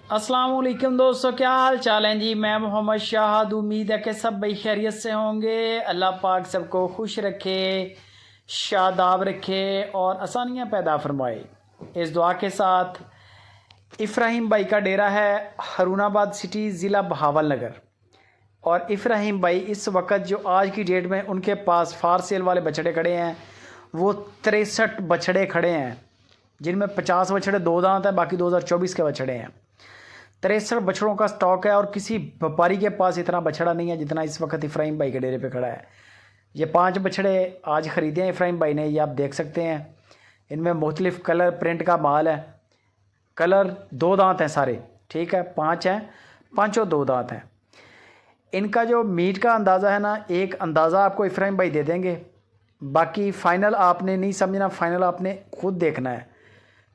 अस्सलाम वालेकुम दोस्तों, क्या हाल चाल हैं जी। मैं मोहम्मद शाहद। उम्मीद है कि सब भाई खैरियत से होंगे। अल्लाह पाक सबको खुश रखे, शादाब रखे और आसानियाँ पैदा फरमाए। इस दुआ के साथ इफ्राहिम भाई का डेरा है हरुणाबाद सिटी, ज़िला बहावल नगर। और इफ्राहिम भाई इस वक्त जो आज की डेट में उनके पास फार सेल वाले बछड़े खड़े हैं, वो 63 बछड़े खड़े हैं, जिनमें 50 बछड़े दो दांत हैं, बाकी 2024 के बछड़े हैं। 63 बछड़ों का स्टॉक है और किसी व्यापारी के पास इतना बछड़ा नहीं है जितना इस वक्त इफ्राहिम भाई के डेरे पे खड़ा है। ये 5 बछड़े आज ख़रीदे हैं इफ्राहिम भाई ने, ये आप देख सकते हैं। इनमें मुख्तलिफ़ कलर प्रिंट का माल है। कलर दो दांत हैं सारे, ठीक है। 5 हैं, पाँचों दो दांत हैं। इनका जो मीट का अंदाज़ा है ना, एक अंदाज़ा आपको इफ्राहिम भाई दे देंगे, बाकी फ़ाइनल आपने नहीं समझना, फ़ाइनल आपने खुद देखना है।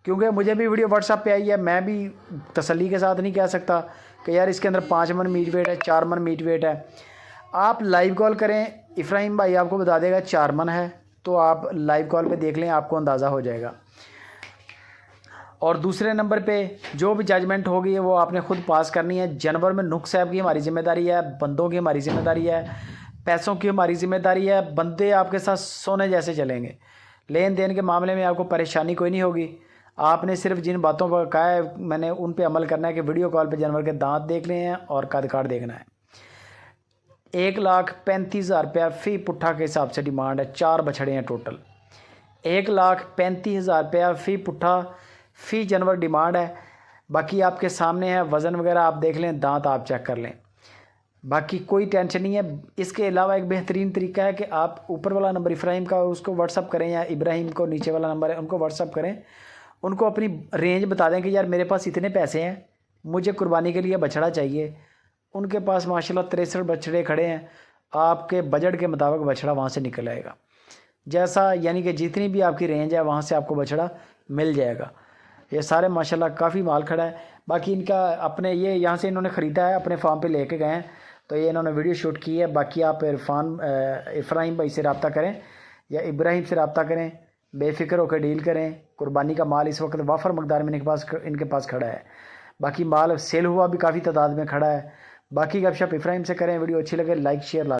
क्योंकि मुझे भी वीडियो व्हाट्सएप पे आई है, मैं भी तसल्ली के साथ नहीं कह सकता कि यार इसके अंदर 5 मन मीट वेट है, 4 मन मीट वेट है। आप लाइव कॉल करें, इफ्राहिम भाई आपको बता देगा 4 मन है, तो आप लाइव कॉल पे देख लें, आपको अंदाज़ा हो जाएगा। और दूसरे नंबर पे जो भी जजमेंट होगी वो आपने खुद पास करनी है। जानवर में नुक्स है की हमारी जिम्मेदारी है, बंदों की हमारी जिम्मेदारी है, पैसों की हमारी जिम्मेदारी है। बंदे आपके साथ सोने जैसे चलेंगे। लेन देन के मामले में आपको परेशानी कोई नहीं होगी। आपने सिर्फ जिन बातों पर कहा है मैंने उन पे अमल करना है कि वीडियो कॉल पे जानवर के दांत देखने हैं और कद काट देखना है। 1,35,000 रुपया फ़ी पुट्ठा के हिसाब से डिमांड है। 4 बछड़े हैं टोटल। 1,35,000 रुपया फ़ी पुट्ठा फ़ी जानवर डिमांड है। बाकी आपके सामने है, वज़न वगैरह आप देख लें, दांत आप चेक कर लें, बाकी कोई टेंशन नहीं है। इसके अलावा एक बेहतरीन तरीका है कि आप ऊपर वाला नंबर इब्राहिम का उसको व्हाट्सअप करें, या इब्राहिम को नीचे वाला नंबर है उनको व्हाट्सअप करें। उनको अपनी रेंज बता दें कि यार मेरे पास इतने पैसे हैं, मुझे कुर्बानी के लिए बछड़ा चाहिए। उनके पास माशाल्लाह 63 बछड़े खड़े हैं। आपके बजट के मुताबिक बछड़ा वहाँ से निकल आएगा, जैसा यानी कि जितनी भी आपकी रेंज है वहाँ से आपको बछड़ा मिल जाएगा। ये सारे माशाल्लाह काफ़ी माल खड़ा है। बाकी इनका अपने ये यहाँ से इन्होंने ख़रीदा है, अपने फार्म पे लेके गए हैं, तो ये इन्होंने वीडियो शूट की है। बाकी आप इफ्राहिम भाई से रब्ता करें या इब्राहिम से रब्ता करें, बेफिक्र होकर डील करें। कुर्बानी का माल इस वक्त वाफर मकदार में इनके पास खड़ा है। बाकी माल सेल हुआ भी काफ़ी तादाद में खड़ा है। बाकी गपशप इफ्राहिम से करें। वीडियो अच्छी लगे लाइक शेयर